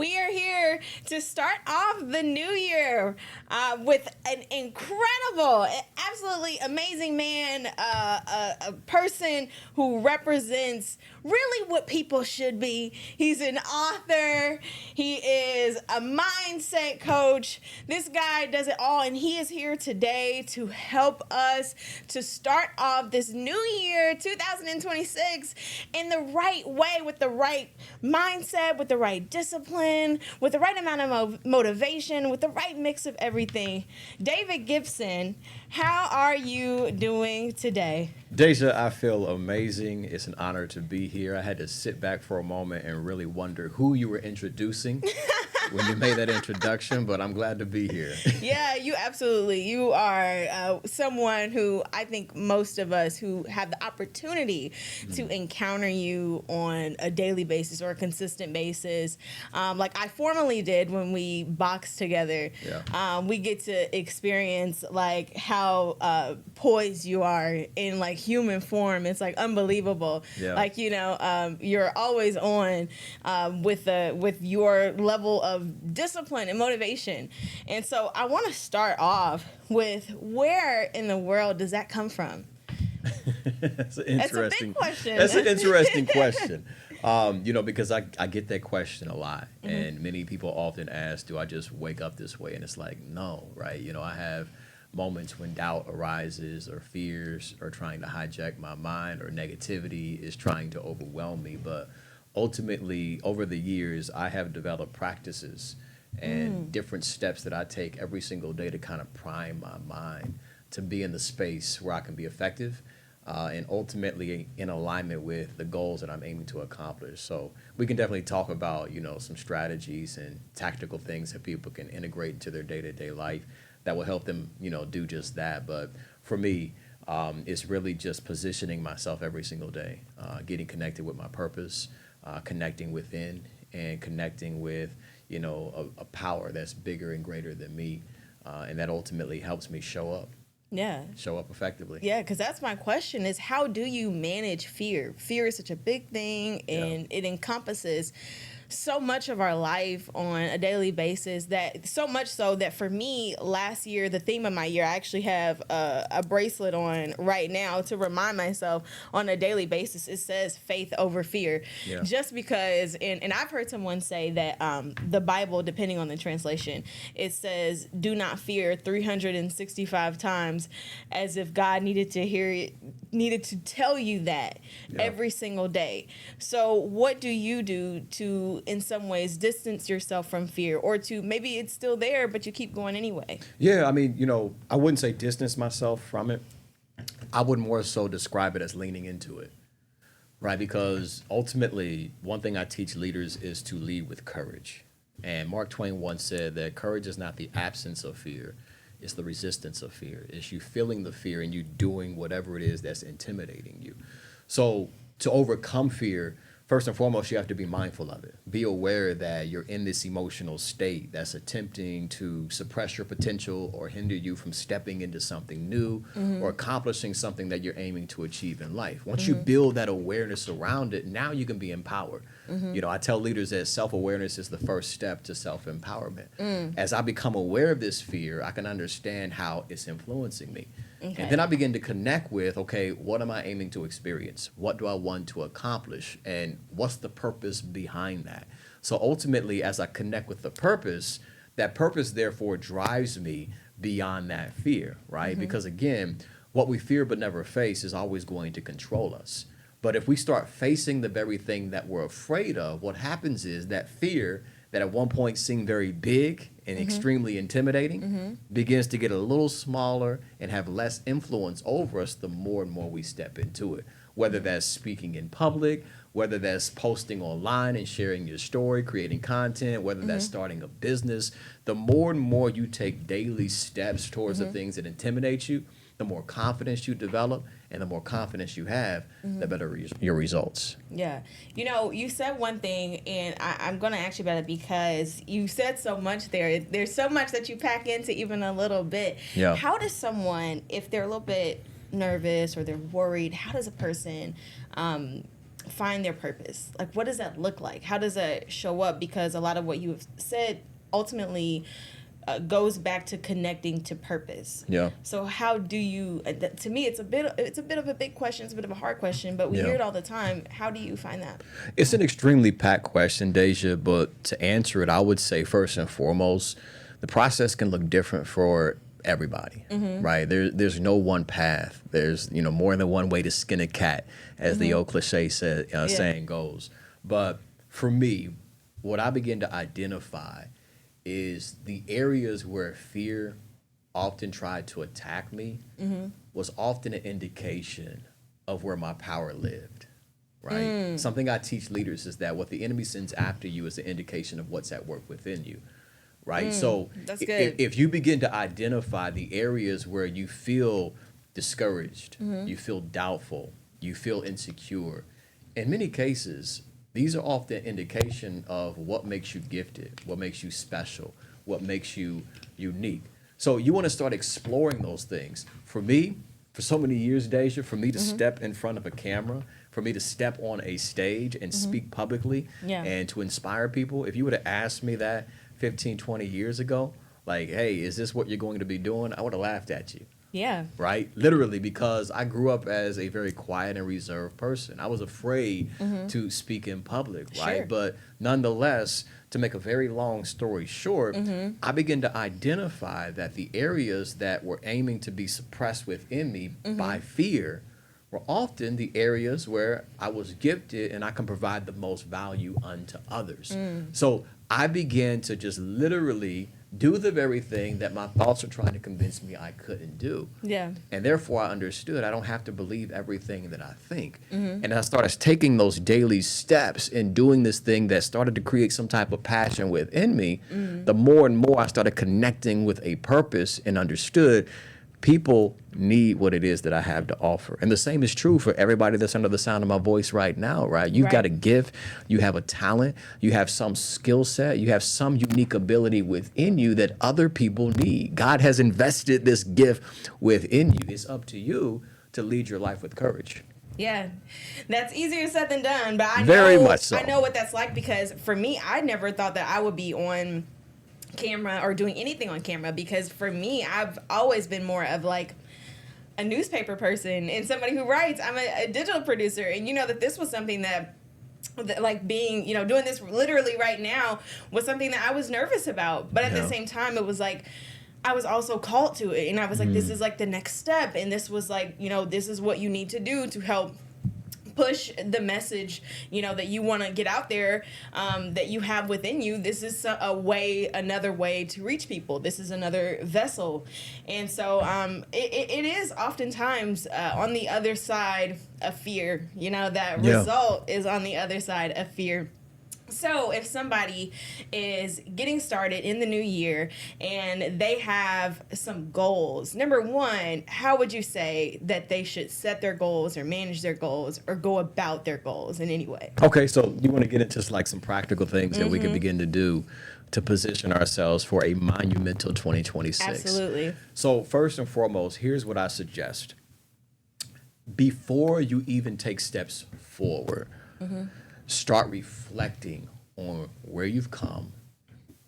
We are here to start off the new year with an incredible, absolutely amazing man, a person who represents really what people should be. He's an author. He is a mindset coach. This guy does it all, and he is here today to help us to start off this new year, 2026, in the right way, with the right mindset, with the right discipline, with the right amount of motivation, with the right mix of everything. David Gibson, how are you doing today? Deja, I feel amazing. It's an honor to be here. I had to sit back for a moment and really wonder who you were introducing when you made that introduction, but I'm glad to be here. Yeah, you are someone who I think most of us who have the opportunity to encounter you on a daily basis or a consistent basis, like I formerly did when we boxed together. Yeah. We get to experience like how poised you are in like human form. It's like unbelievable. Yeah. Like, you're always on with your level of discipline and motivation. And so I want to start off with, where in the world does that come from? That's an interesting. That's a big question. That's an interesting question. Because I get that question a lot, and many people often ask, do I just wake up this way? And it's like, no, right? I have moments when doubt arises, or fears are trying to hijack my mind, or negativity is trying to overwhelm me. But ultimately, over the years, I have developed practices and different steps that I take every single day to kind of prime my mind to be in the space where I can be effective, and ultimately in alignment with the goals that I'm aiming to accomplish. So we can definitely talk about, some strategies and tactical things that people can integrate into their day-to-day life that will help them, do just that. But for me, it's really just positioning myself every single day, getting connected with my purpose, connecting within, and connecting with, a power that's bigger and greater than me, and that ultimately helps me show up. Yeah. Show up effectively. Yeah, because that's my question is, how do you manage fear? Fear is such a big thing, and it encompasses so much of our life on a daily basis, that so much so that for me last year, the theme of my year, I actually have a bracelet on right now to remind myself on a daily basis. It says faith over fear. Yeah. Just because, and I've heard someone say that the Bible, depending on the translation, it says do not fear 365 times, as if God needed to tell you that every single day. So what do you do to, in some ways, distance yourself from fear, or to maybe it's still there but you keep going anyway? Yeah, I mean, I wouldn't say distance myself from it. I would more so describe it as leaning into it, right? Because ultimately, one thing I teach leaders is to lead with courage. And Mark Twain once said that courage is not the absence of fear, it's the resistance of fear. It's you feeling the fear and you doing whatever it is that's intimidating you. So to overcome fear, first and foremost, you have to be mindful of it. Be aware that you're in this emotional state that's attempting to suppress your potential or hinder you from stepping into something new or accomplishing something that you're aiming to achieve in life. Once you build that awareness around it, now you can be empowered. I tell leaders that self-awareness is the first step to self-empowerment. As I become aware of this fear, I can understand how it's influencing me. Okay. And then I begin to connect with, okay, what am I aiming to experience? What do I want to accomplish? And what's the purpose behind that? So ultimately, as I connect with the purpose, that purpose therefore drives me beyond that fear, right? Because again, what we fear but never face is always going to control us. But if we start facing the very thing that we're afraid of, what happens is that fear that at one point seemed very big and extremely intimidating begins to get a little smaller and have less influence over us the more and more we step into it. Whether that's speaking in public, whether that's posting online and sharing your story, creating content, whether that's starting a business, the more and more you take daily steps towards the things that intimidate you, the more confidence you develop, and the more confidence you have, the better your results. Yeah. You said one thing, and I'm going to ask you about it because you said so much there. There's so much that you pack into even a little bit. Yeah. How does someone, if they're a little bit nervous or they're worried, how does a person find their purpose? Like, what does that look like? How does that show up? Because a lot of what you've said ultimately goes back to connecting to purpose. Yeah. So how do you? To me, it's a bit of a big question. It's a bit of a hard question, but we Yeah. hear it all the time. How do you find that? It's an extremely packed question, Deja, but to answer it, I would say first and foremost, the process can look different for everybody, right? There's no one path. There's, more than one way to skin a cat, as the old cliche saying goes. But for me, what I begin to identify is the areas where fear often tried to attack me was often an indication of where my power lived, right? Something I teach leaders is that what the enemy sends after you is an indication of what's at work within you, right? So that's good. if you begin to identify the areas where you feel discouraged, you feel doubtful, you feel insecure, in many cases, these are often indication of what makes you gifted, what makes you special, what makes you unique. So you want to start exploring those things. For me, for so many years, Deja, for me to step in front of a camera, for me to step on a stage and speak publicly and to inspire people, if you would have asked me that 15, 20 years ago, like, hey, is this what you're going to be doing? I would have laughed at you. Yeah. Right? Literally, because I grew up as a very quiet and reserved person. I was afraid to speak in public, right? Sure. But nonetheless, to make a very long story short, I began to identify that the areas that were aiming to be suppressed within me by fear were often the areas where I was gifted and I can provide the most value unto others. So I began to just literally do the very thing that my thoughts are trying to convince me I couldn't do. Yeah. And therefore I understood I don't have to believe everything that I think. And I started taking those daily steps in doing this thing that started to create some type of passion within me. The more and more I started connecting with a purpose and understood people need what it is that I have to offer. And the same is true for everybody that's under the sound of my voice right now, right? You've got a gift, you have a talent, you have some skill set, you have some unique ability within you that other people need. God has invested this gift within you. It's up to you to lead your life with courage. Yeah, that's easier said than done, but I Very know, much so. I know what that's like, because for me, I never thought that I would be on camera or doing anything on camera, because for me, I've always been more of like a newspaper person and somebody who writes. I'm a digital producer, and that this was something that like being, doing this literally right now was something that I was nervous about, but at the same time, it was like I was also called to it, and I was like, this is like the next step, and this was like, this is what you need to do to help push the message, that you want to get out there, that you have within you. This is another way to reach people. This is another vessel. And so it is oftentimes on the other side of fear, that result is on the other side of fear. So if somebody is getting started in the new year and they have some goals, number one, how would you say that they should set their goals or manage their goals or go about their goals in any way? Okay, so you want to get into like some practical things that we can begin to do to position ourselves for a monumental 2026. Absolutely. So first and foremost, here's what I suggest. Before you even take steps forward, start reflecting on where you've come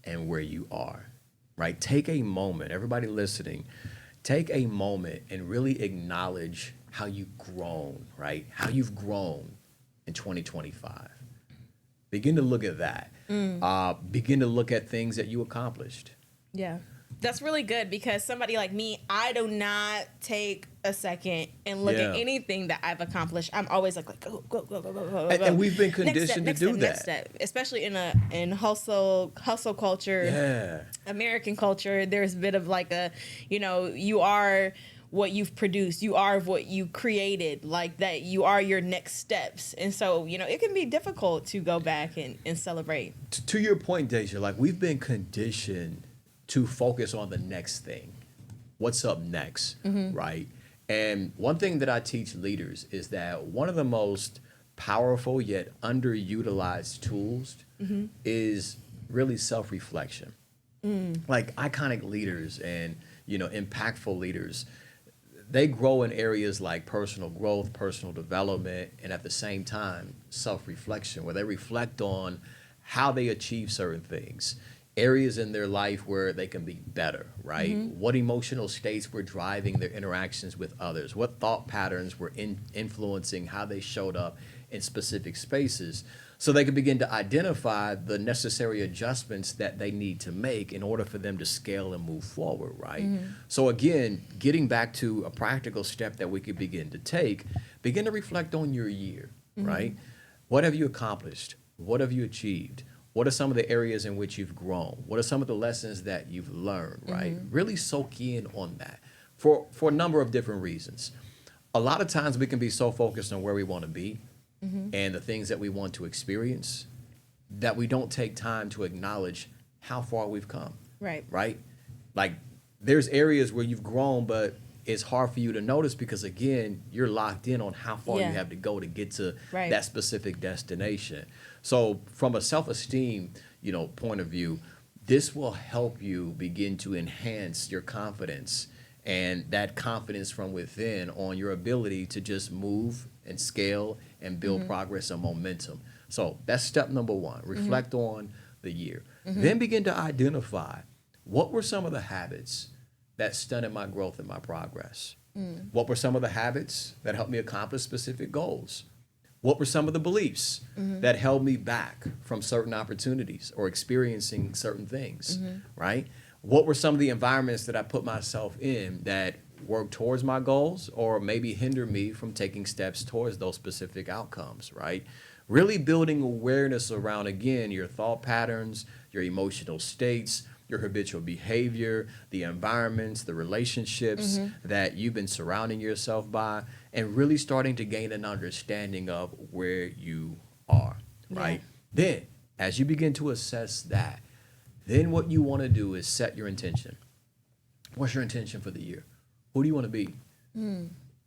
and where you are, right? Take a moment, everybody listening, take a moment and really acknowledge how you've grown, right? How you've grown in 2025. Begin to look at that. Begin to look at things that you accomplished. Yeah. That's really good, because somebody like me, I do not take a second and look at anything that I've accomplished. I'm always like go. And we've been conditioned to do that. Next step. Especially in hustle culture, American culture. There's a bit of like you are what you've produced, you are what you created, like that you are your next steps. And so, it can be difficult to go back and celebrate. To your point, Deja, like we've been conditioned to focus on the next thing. What's up next, right? And one thing that I teach leaders is that one of the most powerful yet underutilized tools is really self-reflection. Like iconic leaders and, impactful leaders, they grow in areas like personal growth, personal development, and at the same time, self-reflection, where they reflect on how they achieve certain things, areas in their life where they can be better, right? What emotional states were driving their interactions with others, what thought patterns were influencing how they showed up in specific spaces, so they can begin to identify the necessary adjustments that they need to make in order for them to scale and move forward, right? So again, getting back to a practical step that we could begin to take, begin to reflect on your year, right? What have you accomplished? What have you achieved? What are some of the areas in which you've grown? What are some of the lessons that you've learned, right? Really soak in on that for a number of different reasons. A lot of times we can be so focused on where we want to be and the things that we want to experience that we don't take time to acknowledge how far we've come. Right. Right? Like there's areas where you've grown, but it's hard for you to notice because again, you're locked in on how far you have to go to get to that specific destination. So from a self-esteem, point of view, this will help you begin to enhance your confidence and that confidence from within on your ability to just move and scale and build progress and momentum. So that's step number one. Reflect on the year. Then begin to identify what were some of the habits that stunted my growth and my progress. What were some of the habits that helped me accomplish specific goals? What were some of the beliefs that held me back from certain opportunities or experiencing certain things, right? What were some of the environments that I put myself in that work towards my goals or maybe hinder me from taking steps towards those specific outcomes, right? Really building awareness around, again, your thought patterns, your emotional states, your habitual behavior, the environments, the relationships that you've been surrounding yourself by, and really starting to gain an understanding of where you are, right? Then, as you begin to assess that, then what you want to do is set your intention. What's your intention for the year? Who do you want to be?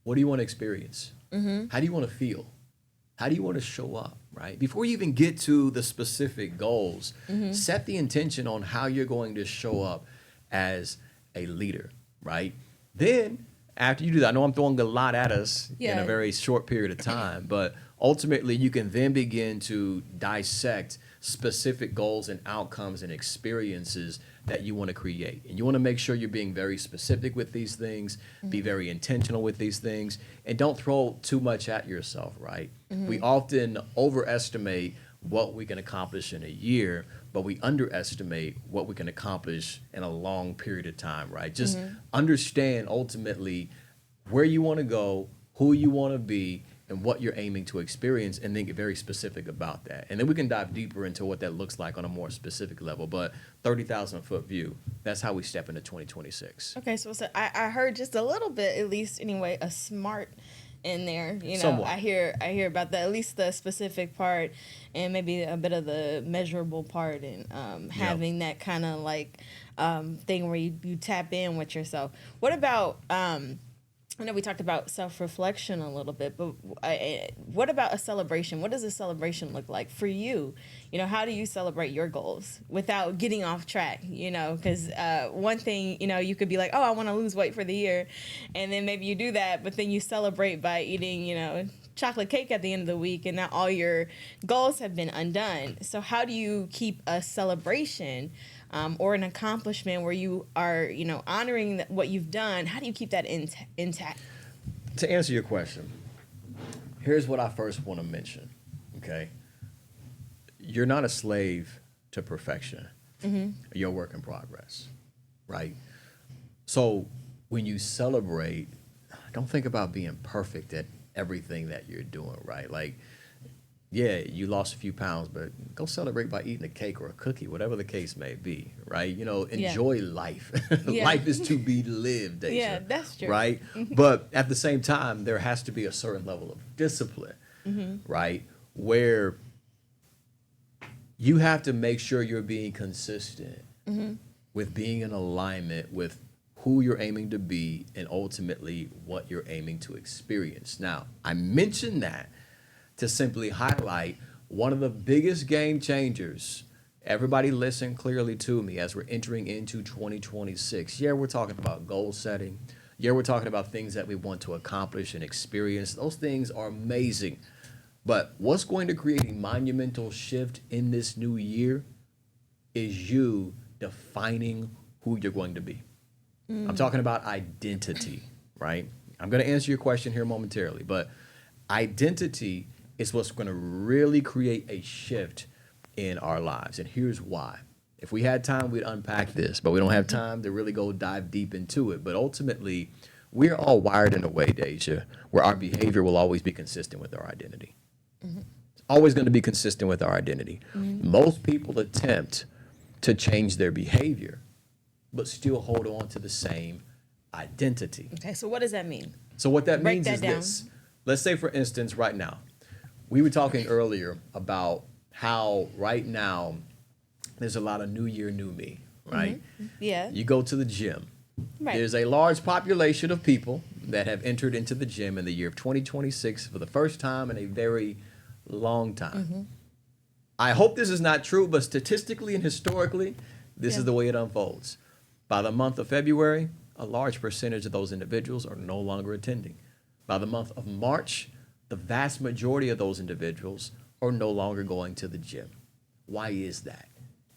What do you want to experience? How do you want to feel? How do you want to show up, right? Before you even get to the specific goals, set the intention on how you're going to show up as a leader, right? Then, after you do that, I know I'm throwing a lot at us in a very short period of time, but ultimately you can then begin to dissect specific goals and outcomes and experiences that you want to create. And you want to make sure you're being very specific with these things, be very intentional with these things, and don't throw too much at yourself, right? We often overestimate what we can accomplish in a year, but we underestimate what we can accomplish in a long period of time, right? Just understand ultimately where you want to go, who you want to be, and what you're aiming to experience, and then get very specific about that. And then we can dive deeper into what that looks like on a more specific level. But 30,000-foot view, that's how we step into 2026. Okay, so I heard just a little bit, at least anyway, a SMART in there. Somewhat. I hear about that, at least the specific part, and maybe a bit of the measurable part, and having that kind of like thing where you tap in with yourself. What about I know we talked about self-reflection a little bit, but what about a celebration? What does a celebration look like for you? How do you celebrate your goals without getting off track? Because one thing, you could be like, oh, I want to lose weight for the year. And then maybe you do that, but then you celebrate by eating, chocolate cake at the end of the week, and now all your goals have been undone. So how do you keep a celebration or an accomplishment where you are, honoring what you've done? How do you keep that intact? To answer your question, here's what I first want to mention, okay? You're not a slave to perfection. You're a work in progress, right? So when you celebrate, don't think about being perfect at everything that you're doing, right? Like, yeah, you lost a few pounds, but go celebrate by eating a cake or a cookie, whatever the case may be, right? Enjoy life. Life is to be lived, Deja, Yeah, that's true. Right? But at the same time, there has to be a certain level of discipline, right? Where you have to make sure you're being consistent with being in alignment with who you're aiming to be and ultimately what you're aiming to experience. Now, I mentioned that to simply highlight one of the biggest game changers. Everybody listen clearly to me as we're entering into 2026. Yeah, we're talking about goal setting. Yeah, we're talking about things that we want to accomplish and experience. Those things are amazing. But what's going to create a monumental shift in this new year is you defining who you're going to be. I'm talking about identity, right? I'm going to answer your question here momentarily, but identity is what's going to really create a shift in our lives. And here's why. If we had time, we'd unpack this, but we don't have time to really go dive deep into it. But ultimately, we're all wired in a way, Deja, where our behavior will always be consistent with our identity. It's always going to be consistent with our identity. Most people attempt to change their behavior, but still hold on to the same identity. Okay, so what does that mean? So what that Break means that is down. this. Let's say, for instance, right now, we were talking earlier about how right now there's a lot of new year, new me, right? Yeah. You go to the gym. Right. There's a large population of people that have entered into the gym in the year of 2026 for the first time in a very long time. I hope this is not true, but statistically and historically, this is the way it unfolds. By the month of February, a large percentage of those individuals are no longer attending. By the month of March, the vast majority of those individuals are no longer going to the gym. Why is that?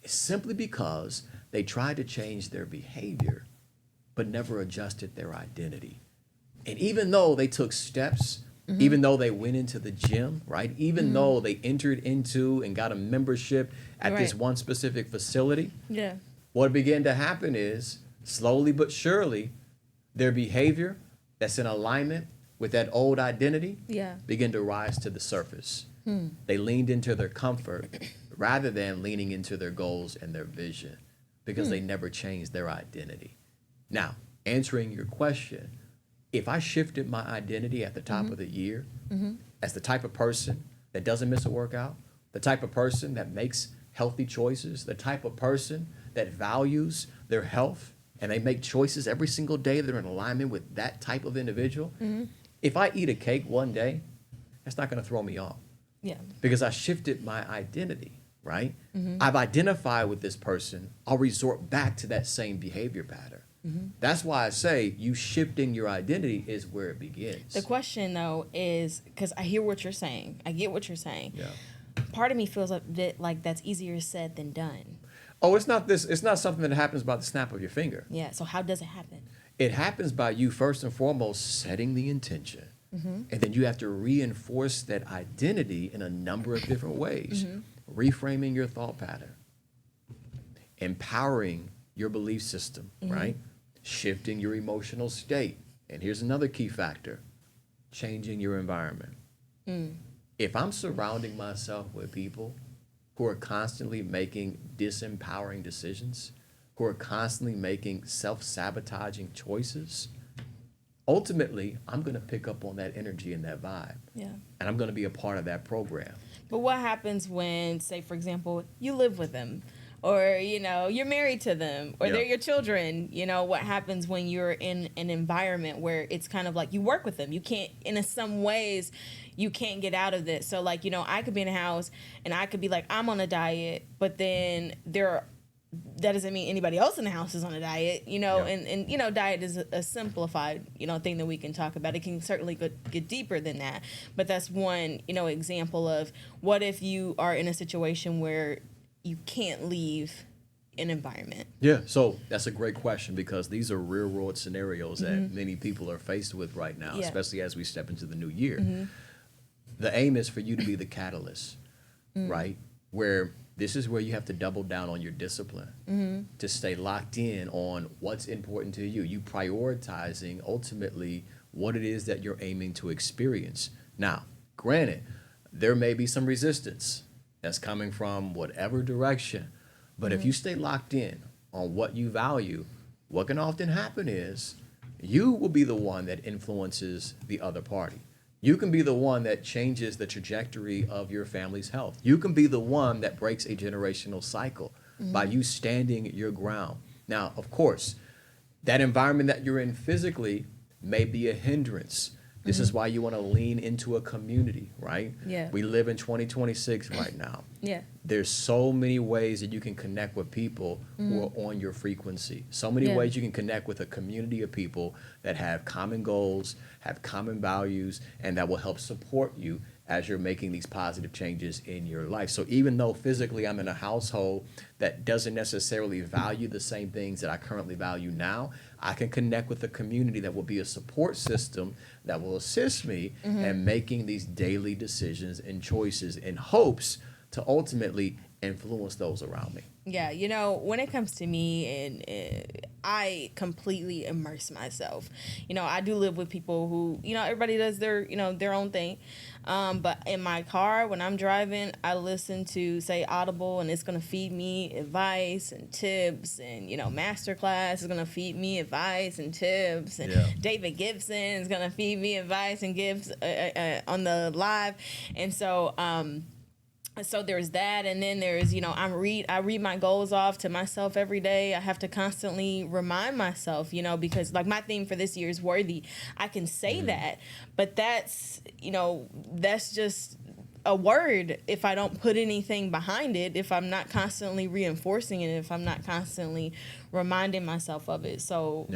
It's simply because they tried to change their behavior, but never adjusted their identity. And even though they took steps, even though they went into the gym, right? Even though they entered into and got a membership at this Right. one specific facility, Yeah. what began to happen is, slowly but surely, their behavior that's in alignment with that old identity Yeah. began to rise to the surface. They leaned into their comfort rather than leaning into their goals and their vision because they never changed their identity. Now, answering your question, if I shifted my identity at the top of the year as the type of person that doesn't miss a workout, the type of person that makes healthy choices, the type of person that values their health, and they make choices every single day that are in alignment with that type of individual, if I eat a cake one day, that's not going to throw me off Yeah. because I shifted my identity, right? I've identified with this person. I'll resort back to that same behavior pattern. That's why I say you shifting your identity is where it begins. The question though is because I hear what you're saying. I get what you're saying. Yeah. Part of me feels a bit like that's easier said than done. Oh, it's not this. It's not something that happens by the snap of your finger. Yeah. So how does it happen? It happens by you first and foremost setting the intention, and then you have to reinforce that identity in a number of different ways. Reframing your thought pattern, empowering your belief system, right? Shifting your emotional state. And here's another key factor, changing your environment. If I'm surrounding myself with people who are constantly making disempowering decisions, who are constantly making self-sabotaging choices, ultimately, I'm going to pick up on that energy and that vibe. Yeah. And I'm going to be a part of that program. But what happens when, say, for example, you live with them, or you're married to them, or Yeah. they're your children? What happens when you're in an environment where it's kind of like you work with them? You can't, in some ways, you can't get out of this. So, like, I could be in a house and I could be like, I'm on a diet, but then that doesn't mean anybody else in the house is on a diet, Yeah. and diet is a simplified, thing that we can talk about. It can certainly get deeper than that, but that's one, example of what if you are in a situation where you can't leave an environment. Yeah, so that's a great question because these are real world scenarios that many people are faced with right now, Yeah. especially as we step into the new year. The aim is for you to be the catalyst, right? Where this is where you have to double down on your discipline to stay locked in on what's important to you. You prioritizing ultimately what it is that you're aiming to experience. Now, granted, there may be some resistance that's coming from whatever direction, but if you stay locked in on what you value, what can often happen is you will be the one that influences the other party. You can be the one that changes the trajectory of your family's health. You can be the one that breaks a generational cycle by you standing your ground. Now, of course, that environment that you're in physically may be a hindrance. This is why you want to lean into a community, right? Yeah. We live in 2026 right now. Yeah. There's so many ways that you can connect with people who are on your frequency. So many ways you can connect with a community of people that have common goals, have common values, and that will help support you as you're making these positive changes in your life. So even though physically I'm in a household that doesn't necessarily value the same things that I currently value now, I can connect with a community that will be a support system that will assist me in making these daily decisions and choices in hopes to ultimately influence those around me. Yeah, when it comes to me, and I completely immerse myself. I do live with people who, everybody does their own thing. But in my car, when I'm driving, I listen to, say, Audible, and it's going to feed me advice and tips. And, Masterclass is going to feed me advice and tips. And David Gibson is going to feed me advice and gives on the live. And so there's that, and then there's I read my goals off to myself every day. I have to constantly remind myself, because like my theme for this year is worthy. I can say that, but that's just a word if I don't put anything behind it, if I'm not constantly reinforcing it, if I'm not constantly reminding myself of it. So,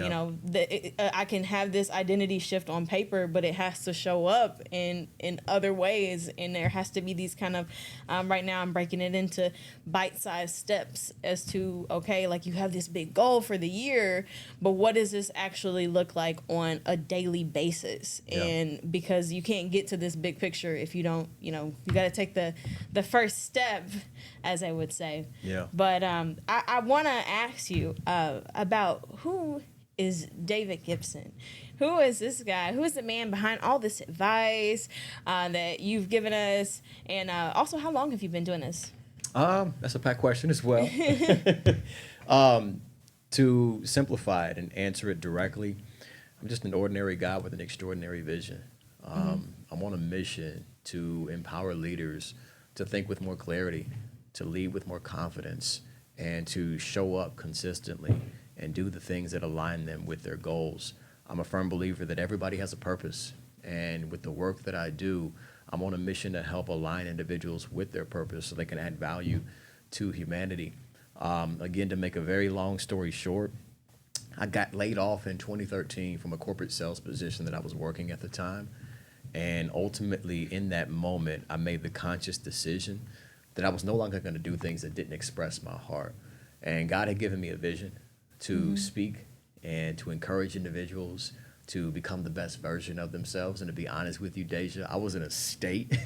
I can have this identity shift on paper, but it has to show up in other ways. And there has to be these kind of, right now I'm breaking it into bite-sized steps as to, okay, like you have this big goal for the year, but what does this actually look like on a daily basis? Yeah. And because you can't get to this big picture if you don't, you got to take the first step, as I would say. Yeah. But I want to ask you about who is David Gibson? Who is this guy? Who is the man behind all this advice that you've given us? And also, how long have you been doing this? That's a packed question as well. To simplify it and answer it directly, I'm just an ordinary guy with an extraordinary vision. I'm on a mission to empower leaders to think with more clarity, to lead with more confidence, and to show up consistently and do the things that align them with their goals. I'm a firm believer that everybody has a purpose, and with the work that I do, I'm on a mission to help align individuals with their purpose so they can add value to humanity. Again, to make a very long story short, I got laid off in 2013 from a corporate sales position that I was working at the time. And ultimately, in that moment, I made the conscious decision that I was no longer going to do things that didn't express my heart. And God had given me a vision to speak and to encourage individuals to become the best version of themselves. And to be honest with you, Deja, I was in a state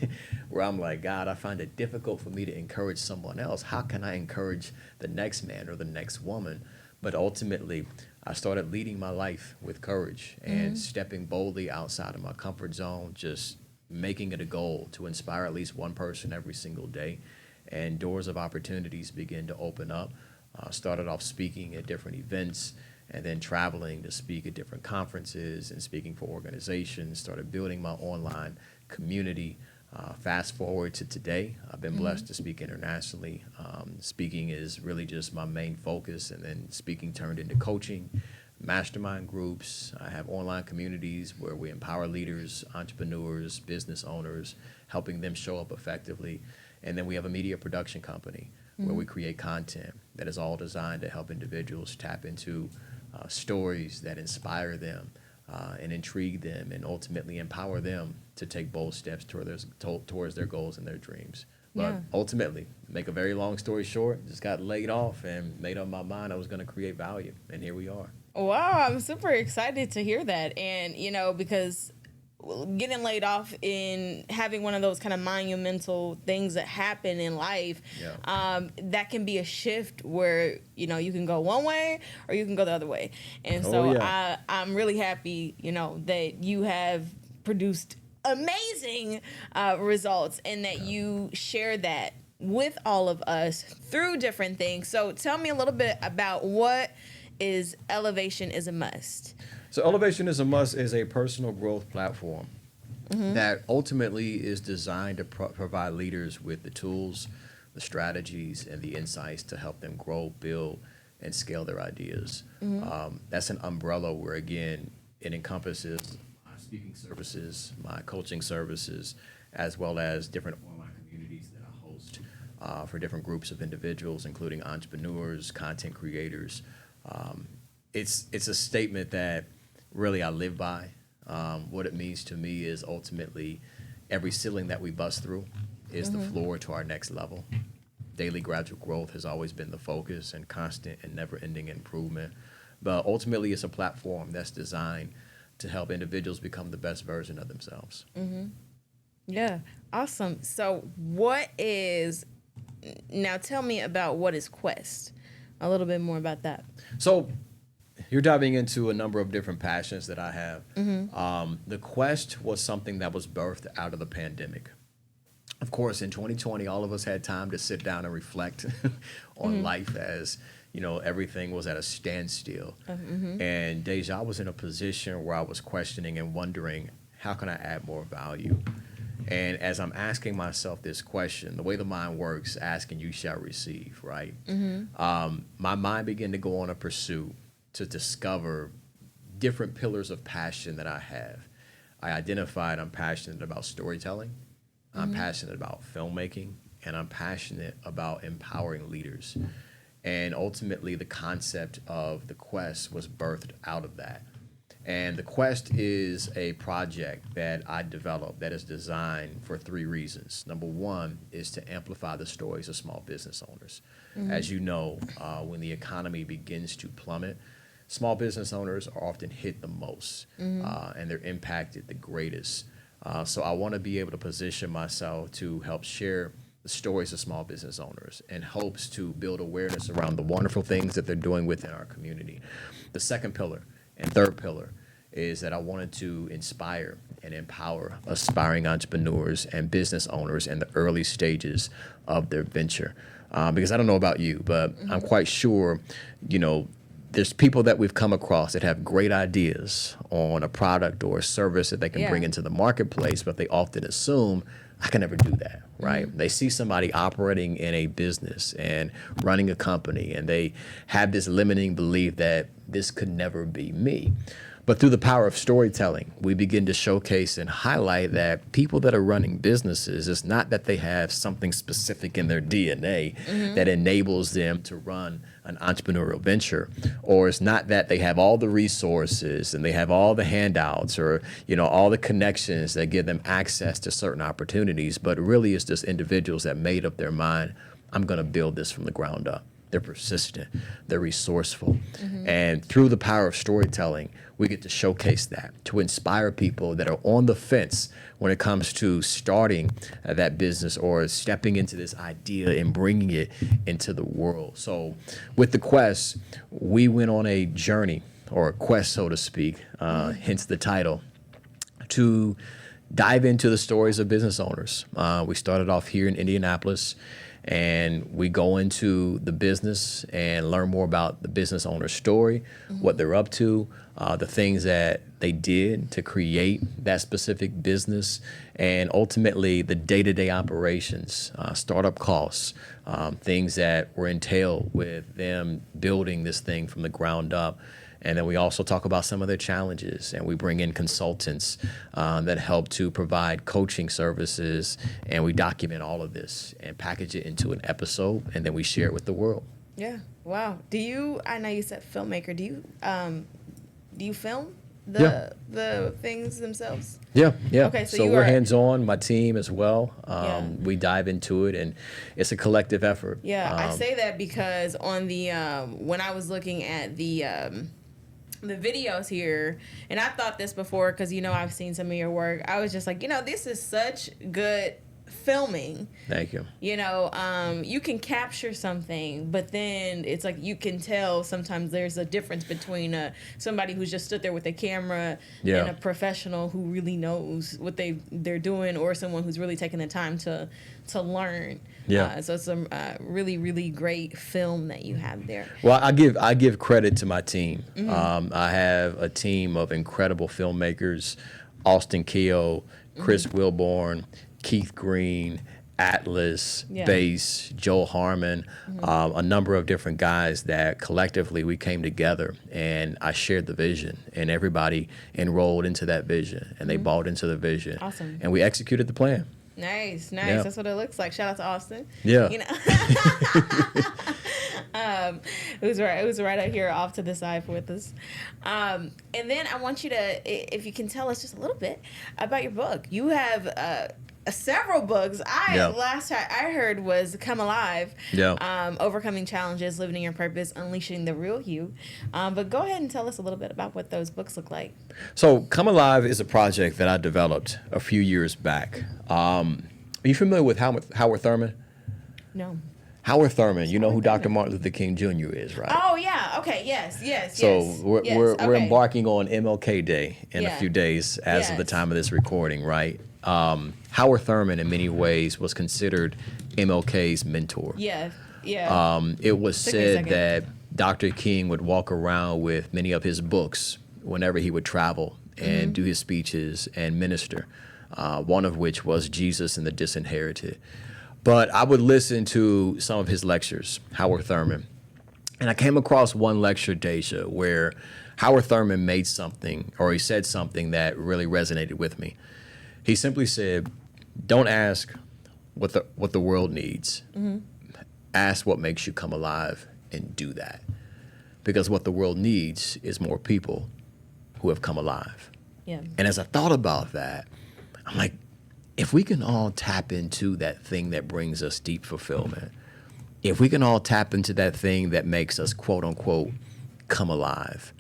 where I'm like, God, I find it difficult for me to encourage someone else. How can I encourage the next man or the next woman? But ultimately, I started leading my life with courage and stepping boldly outside of my comfort zone, just making it a goal to inspire at least one person every single day. And doors of opportunities began to open up. Started off speaking at different events and then traveling to speak at different conferences and speaking for organizations, started building my online community. Fast forward to today, I've been blessed to speak internationally. Speaking is really just my main focus, and then speaking turned into coaching, mastermind groups. I have online communities where we empower leaders, entrepreneurs, business owners, helping them show up effectively. And then we have a media production company where we create content that is all designed to help individuals tap into stories that inspire them and intrigue them and ultimately empower them to take bold steps towards their goals and their dreams. But ultimately, make a very long story short, just got laid off and made up my mind I was going to create value. And here we are. Wow, I'm super excited to hear that. And, because getting laid off and having one of those kind of monumental things that happen in life, that can be a shift where, you can go one way or you can go the other way. And I'm really happy, that you have produced amazing results and that you share that with all of us through different things. So tell me a little bit about what is Elevation is a Must. So Elevation is a Must is a personal growth platform that ultimately is designed to provide leaders with the tools, the strategies, and the insights to help them grow, build, and scale their ideas. That's an umbrella where, again, it encompasses speaking services, my coaching services, as well as different online communities that I host for different groups of individuals, including entrepreneurs, content creators. It's a statement that really I live by. What it means to me is ultimately every ceiling that we bust through is the floor to our next level. Daily gradual growth has always been the focus, and constant and never-ending improvement. But ultimately, it's a platform that's designed to help individuals become the best version of themselves. Yeah, awesome. So now tell me about what is Quest, a little bit more about that. So you're diving into a number of different passions that I have. The Quest was something that was birthed out of the pandemic. Of course, in 2020, all of us had time to sit down and reflect on life as, everything was at a standstill. And Deja, I was in a position where I was questioning and wondering, how can I add more value? And as I'm asking myself this question, the way the mind works, ask and you shall receive, right? My mind began to go on a pursuit to discover different pillars of passion that I have. I identified I'm passionate about storytelling. I'm passionate about filmmaking, and I'm passionate about empowering leaders. And ultimately, the concept of the Quest was birthed out of that. And the Quest is a project that I developed that is designed for 3 reasons. Number 1 is to amplify the stories of small business owners. As you know, when the economy begins to plummet, small business owners are often hit the most, and they're impacted the greatest. So I want to be able to position myself to help share the stories of small business owners in hopes to build awareness around the wonderful things that they're doing within our community. The second pillar and third pillar is that I wanted to inspire and empower aspiring entrepreneurs and business owners in the early stages of their venture. Because I don't know about you, but I'm quite sure, there's people that we've come across that have great ideas on a product or a service that they can bring into the marketplace, but they often assume, I can never do that, right? They see somebody operating in a business and running a company, and they have this limiting belief that this could never be me. But through the power of storytelling, we begin to showcase and highlight that people that are running businesses, it's not that they have something specific in their DNA that enables them to run an entrepreneurial venture, or it's not that they have all the resources and they have all the handouts or, all the connections that give them access to certain opportunities, but really it's just individuals that made up their mind, I'm going to build this from the ground up. They're persistent, they're resourceful. And through the power of storytelling, we get to showcase that, to inspire people that are on the fence when it comes to starting that business or stepping into this idea and bringing it into the world. So with the Quest, we went on a journey, or a quest, so to speak, hence the title, to dive into the stories of business owners. We started off here in Indianapolis, and we go into the business and learn more about the business owner's story, what they're up to, the things that they did to create that specific business, and ultimately the day-to-day operations, startup costs, things that were entailed with them building this thing from the ground up. And then we also talk about some of their challenges, and we bring in consultants that help to provide coaching services, and we document all of this and package it into an episode, and then we share it with the world. Yeah. Wow. I know you said filmmaker. Do you film the things themselves? Yeah. Okay, so we're hands-on, my team as well. We dive into it, and it's a collective effort. Yeah, I say that because on the when I was looking at the videos here, and I thought this before because I've seen some of your work. I was just like, this is such good filming. Thank you. You can capture something, but then it's like you can tell sometimes there's a difference between somebody who's just stood there with a camera and a professional who really knows what they're doing, or someone who's really taking the time to learn. So it's a really, really great film that you have there. Well, I give credit to my team. I have a team of incredible filmmakers: Austin Keogh, Chris Wilborn, Keith Green, Atlas, Yeah. Bass, Joel Harmon, a number of different guys that collectively we came together and I shared the vision and everybody enrolled into that vision and they bought into the vision. Awesome. And we executed the plan. Nice. Yeah. That's what it looks like. Shout out to Austin. Yeah. You know, it was right out here off to the side with us. And then I want you to, if you can tell us just a little bit about your book. You have several books. Last time I heard was Come Alive. Yeah. Overcoming Challenges, Living in Your Purpose, Unleashing the Real You. But go ahead and tell us a little bit about what those books look like. So Come Alive is a project that I developed a few years back. Are you familiar with Howard Thurman? No. Howard Thurman, you know who Thurman? Dr. Martin Luther King Jr. is, right? Oh, yeah. Okay. Yes. So we're Okay. embarking on MLK Day in a Yeah. few days as of the Yes. time of this recording, right? Howard Thurman, in many ways, was considered MLK's mentor. Yeah. Yeah. It was Took me a said second. that Dr. King would walk around with many of his books whenever he would travel and do his speeches and minister, one of which was Jesus and the Disinherited. But I would listen to some of his lectures, Howard Thurman, and I came across one lecture, Deja, where Howard Thurman made something, or he said something that really resonated with me. He simply said, don't ask what the world needs. Ask what makes you come alive and do that. Because what the world needs is more people who have come alive. Yeah. And as I thought about that, I'm like, if we can all tap into that thing that brings us deep fulfillment, if we can all tap into that thing that makes us, quote unquote, come alive,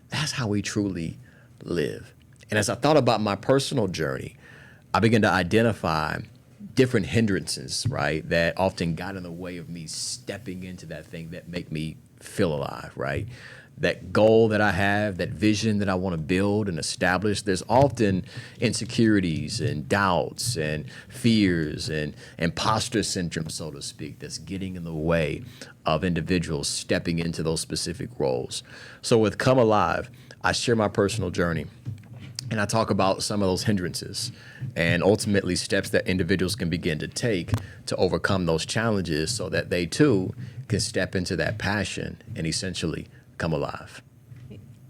that's how we truly live. And as I thought about my personal journey, I began to identify different hindrances, right, that often got in the way of me stepping into that thing that make me feel alive, right? That goal that I have, that vision that I want to build and establish, there's often insecurities and doubts and fears and imposter syndrome, so to speak, that's getting in the way of individuals stepping into those specific roles. So with Come Alive, I share my personal journey. And I talk about some of those hindrances and ultimately steps that individuals can begin to take to overcome those challenges so that they too can step into that passion and essentially come alive.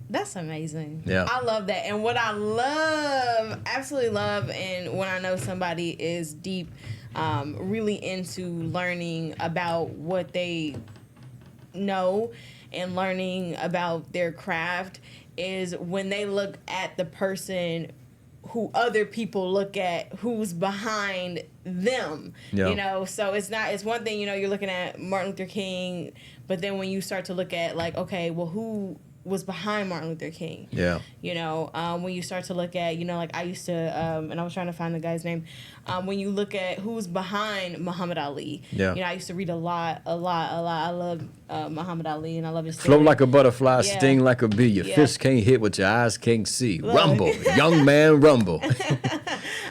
That's amazing. Yeah. I love that. And what I love, absolutely love, and when I know somebody is deep, really into learning about what they know and learning about their craft, is when they look at the person who other people look at who's behind them. Yeah. You know, so it's one thing, you know, you're looking at Martin Luther King, but then when you start to look at like, okay, well, who was behind Martin Luther King? Yeah. You know, when you start to look at, you know, like I used to, and I was trying to find the guy's name. When you look at who's behind Muhammad Ali, Yeah. you know, I used to read a lot. I love Muhammad Ali, and I love his Flow story. like a butterfly, Yeah. sting like a bee. Your Yeah. fist can't hit what your eyes can't see. Look. Rumble, young man, rumble.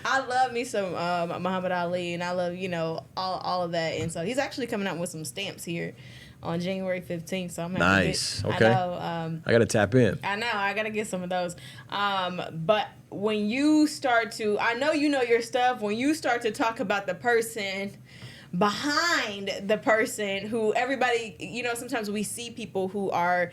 I love me some Muhammad Ali, and I love, you know, all of that. And so he's actually coming out with some stamps here on January 15th. So I'm gonna have to Nice. get, Okay. I know, I got to tap in. I know, I gotta get some of those. But when you start to, I know you know your stuff, when you start to talk about the person behind the person who everybody, you know, sometimes we see people who are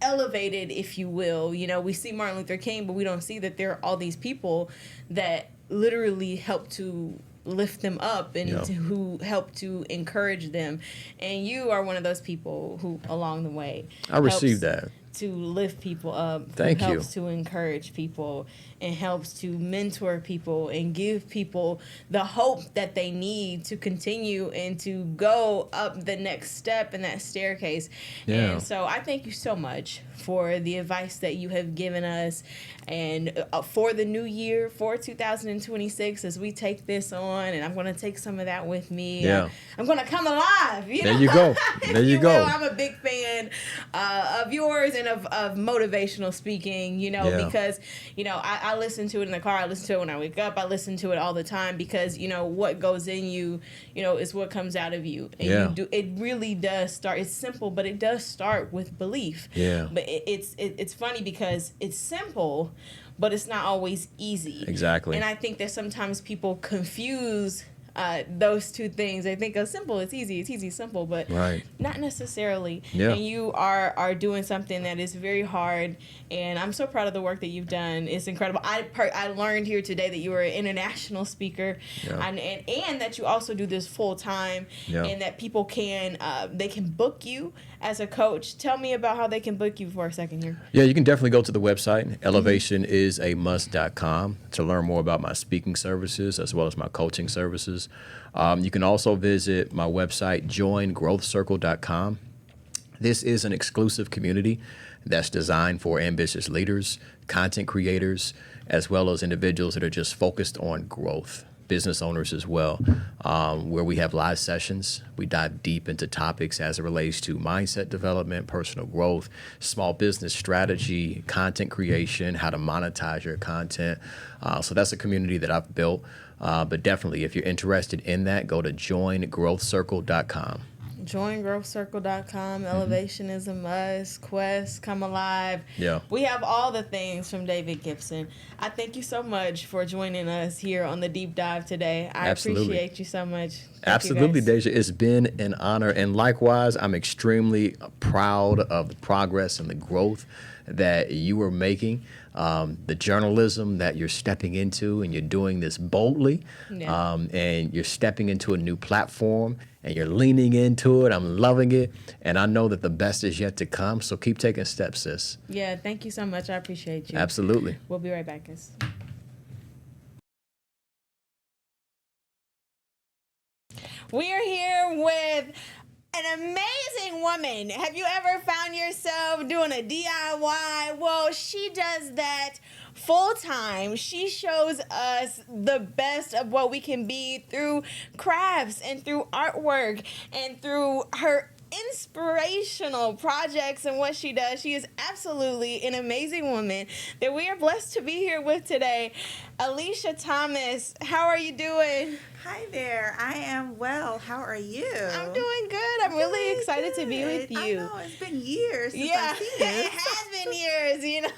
elevated, if you will. You know, we see Martin Luther King, but we don't see that there are all these people that literally help to lift them up and Yeah. who help to encourage them. And you are one of those people who, along the way, I received that. to lift people up, Thank who you. helps to encourage people and helps to mentor people and give people the hope that they need to continue and to go up the next step in that staircase. Yeah. And so I thank you so much for the advice that you have given us, and for the new year, for 2026, as we take this on, and I'm going to take some of that with me. Yeah. I'm going to come alive. There you go. There you go. I'm a big fan of yours and of motivational speaking, you know, Yeah. because, you know, I listen to it in the car. I listen to it when I wake up. I listen to it all the time because, you know, what goes in you, you know, is what comes out of you. And Yeah. it really does start. It's simple, but it does start with belief. Yeah. But it's funny because it's simple, but it's not always easy. Exactly. And I think that sometimes people confuse those two things. I think simple, it's easy, simple, but Right. not necessarily. Yeah. And you are doing something that is very hard, and I'm so proud of the work that you've done. It's incredible. I learned here today that you were an international speaker, Yeah. and that you also do this full time, Yeah. and that people can they can book you as a coach. Tell me about how they can book you for a second here. Yeah, you can definitely go to the website, elevationisamust.com, to learn more about my speaking services as well as my coaching services. You can also visit my website, joingrowthcircle.com. This is an exclusive community that's designed for ambitious leaders, content creators, as well as individuals that are just focused on growth, business owners as well, where we have live sessions. We dive deep into topics as it relates to mindset development, personal growth, small business strategy, content creation, how to monetize your content. So that's a community that I've built. But definitely, if you're interested in that, go to joingrowthcircle.com. JoinGrowthCircle.com. Elevation is a must. Quest, come alive. Yeah. We have all the things from David Gibson. I thank you so much for joining us here on the Deep Dive today. I Absolutely. appreciate you so much. Thank Absolutely, you guys. Deja. It's been an honor. And likewise, I'm extremely proud of the progress and the growth that you are making, the journalism that you're stepping into, and you're doing this boldly. Yeah. And you're stepping into a new platform, and you're leaning into it. I'm loving it. And I know that the best is yet to come. So keep taking steps, sis. Yeah, thank you so much. I appreciate you. Absolutely. We'll be right back, guys. We are here with an amazing woman. Have you ever found yourself doing a DIY? Well, she does that full time. She shows us the best of what we can be through crafts and through artwork and through her inspirational projects and what she does. She is absolutely an amazing woman that we are blessed to be here with today. Alicia Thomas, how are you doing? Hi there. I am well. How are you? I'm doing good. I'm really excited to be with you. I know. It's been years since Yeah, I've seen you. it has been years, you know.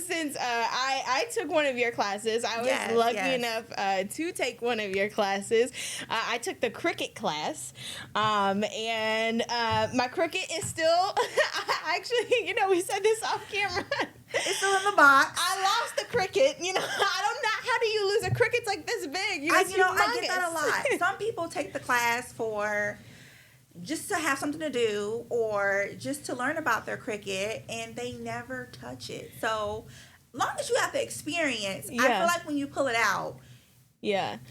Since I took one of your classes. I was lucky enough to take one of your classes. I took the cricket class, and my cricket is still, actually, you know, we said this off camera. It's still in the box. I lost the cricket. You know, I don't know. How do you lose a cricket's like this big? I get that a lot. Some people take the class for just to have something to do or just to learn about their cricket, and they never touch it. So long as you have the experience, I feel like when you pull it out,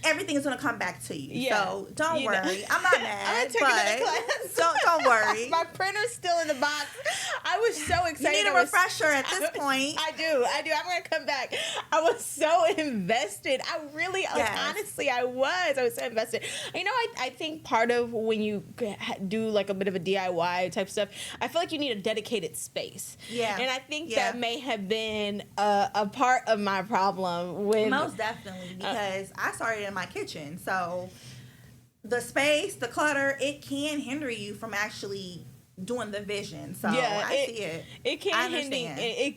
everything is going to come back to you. Yeah. So don't worry. I'm not mad. I'm going to take another class. Don't worry. My printer's still in the box. I was so excited. You need a refresher at this point. I do. I'm going to come back. I was so invested. I really, honestly, I was so invested. You know, I think part of when you do like a bit of a DIY type stuff, I feel like you need a dedicated space. Yeah. And I think that may have been a part of my problem with. Most definitely, because I started in my kitchen, so the space, the clutter, it can hinder you from actually doing the vision. So I see it. It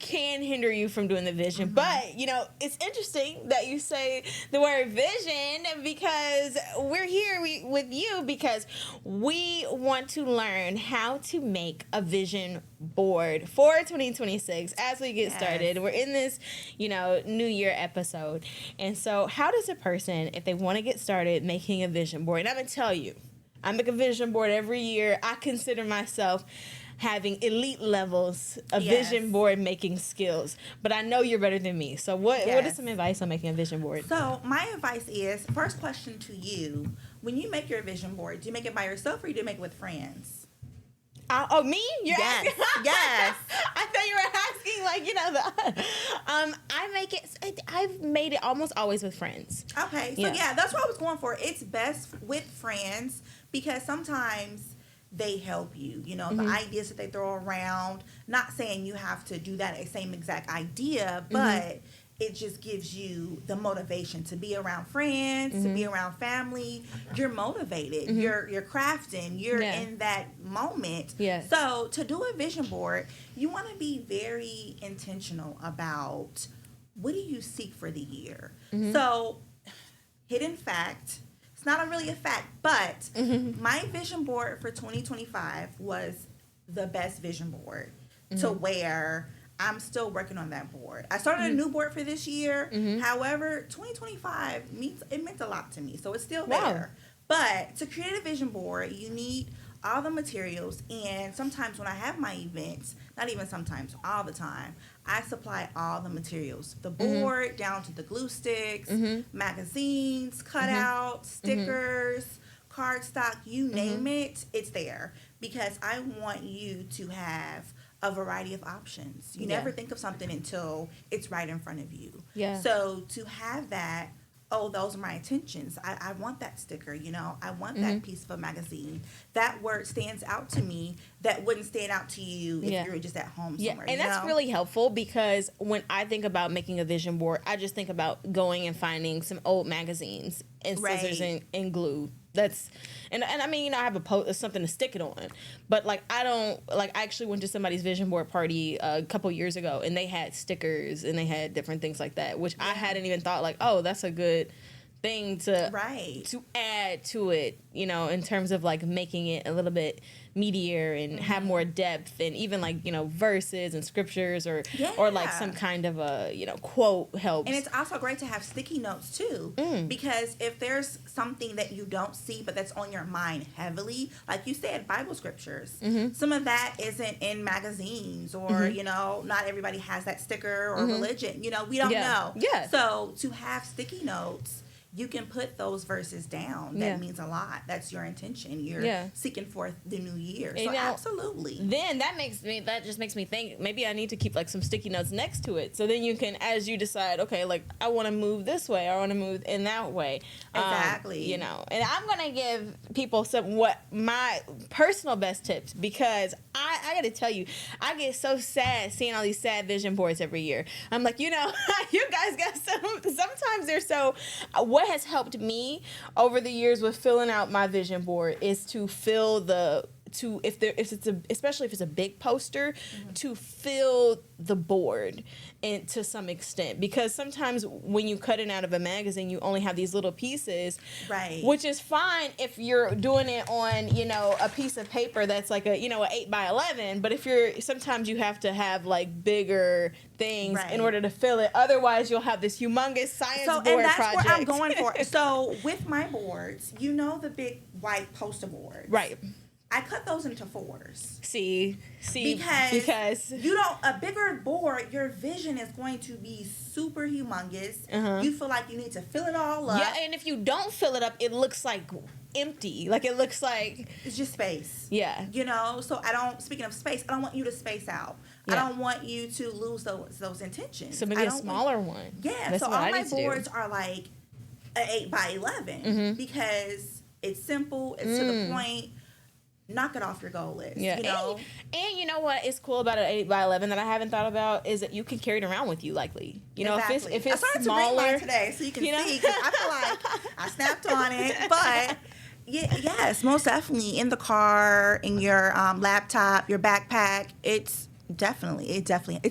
can hinder you from doing the vision. But, you know, it's interesting that you say the word vision, because we're here with you because we want to learn how to make a vision board for 2026 as we get started. We're in this, you know, New Year episode. And so how does a person, if they want to get started making a vision board, and I'm going to tell you, I make a vision board every year. I consider myself having elite levels of vision board making skills. But I know you're better than me. So what is some advice on making a vision board? So my advice is, first question to you, when you make your vision board, do you make it by yourself or do you make it with friends? Me? Yes. Yes. I thought you were asking, like, you know, I've made it almost always with friends. Okay. So that's what I was going for. It's best with friends because sometimes they help you. You know, the ideas that they throw around, not saying you have to do that same exact idea, but it just gives you the motivation to be around friends, to be around family. You're motivated. You're crafting. You're in that moment. Yes. So to do a vision board, you want to be very intentional about what do you seek for the year. So hidden fact. It's not really a fact, but my vision board for 2025 was the best vision board to where I'm still working on that board. I started a new board for this year. However, 2025 meant a lot to me, so it's still there. But to create a vision board, you need all the materials, and sometimes when I have my events, not even sometimes, all the time, I supply all the materials. The board down to the glue sticks, magazines, cutouts, stickers, cardstock, you name it, it's there. Because I want you to have a variety of options. You never think of something until it's right in front of you. Yeah. So to have that, oh, those are my intentions. I want that sticker, you know. I want that piece of a magazine. That word stands out to me that wouldn't stand out to you if you were just at home somewhere. And that's really helpful, because when I think about making a vision board, I just think about going and finding some old magazines and scissors and glue. And I mean, you know, I have something to stick it on, but like I actually went to somebody's vision board party a couple years ago, and they had stickers and they had different things like that, which I hadn't even thought like, oh, that's a good thing to add to it, you know, in terms of like making it a little bit meatier and have more depth, and even like, you know, verses and scriptures or like some kind of a, you know, quote helps. And it's also great to have sticky notes too, because if there's something that you don't see but that's on your mind heavily, like you said, Bible scriptures, some of that isn't in magazines, or you know, not everybody has that sticker, or religion, you know, we don't know. So to have sticky notes, you can put those verses down. That means a lot. That's your intention. You're seeking forth the new year. So absolutely. Then that just makes me think maybe I need to keep like some sticky notes next to it. So then you can, as you decide, okay, like I want to move this way, I want to move in that way. Exactly. You know, and I'm going to give people what my personal best tips, because I got to tell you, I get so sad seeing all these sad vision boards every year. I'm like, you know, you guys got sometimes they're so, what has helped me over the years with filling out my vision board is to fill especially if it's a big poster, to fill the board and to some extent, because sometimes when you cut it out of a magazine, you only have these little pieces, which is fine if you're doing it on, you know, a piece of paper that's like a, you know, an 8x11, but if sometimes you have to have like bigger things in order to fill it, otherwise you'll have this humongous science board and that's project. where I'm going for. So with my boards, you know, the big white poster boards, I cut those into 4s. See, because you don't, a bigger board, your vision is going to be super humongous. You feel like you need to fill it all up. Yeah, and if you don't fill it up, it looks like empty. Like it looks like it's just space. Yeah. You know, so speaking of space, I don't want you to space out. I don't want you to lose those intentions. So maybe a smaller one. Yeah. That's so what all I my need to boards do. are like an 8x11 because it's simple, it's to the point. Knock it off your goal list. Yeah. You know? And you know what is cool about an 8x11 that I haven't thought about is that you can carry it around with you, likely. You know, if it's I started smaller. to bring mine today so you can see, because I feel like I snapped on it. But yes, most definitely in the car, in your laptop, your backpack. It's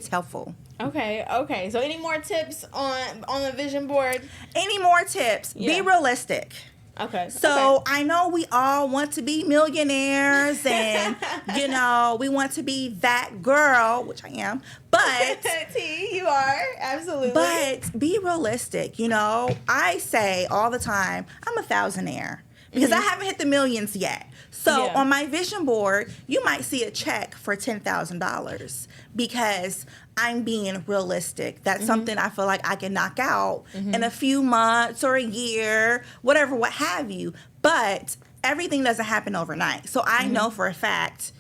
helpful. Okay. So any more tips on the vision board? Any more tips? Be realistic. Okay. So I know we all want to be millionaires, and you know, we want to be that girl, which I am. But T, you are absolutely. But be realistic. You know, I say all the time, I'm a thousandaire because I haven't hit the millions yet. So on my vision board, you might see a check for $10,000 because I'm being realistic. That's something I feel like I can knock out in a few months or a year, whatever, what have you. But everything doesn't happen overnight. So I know for a fact,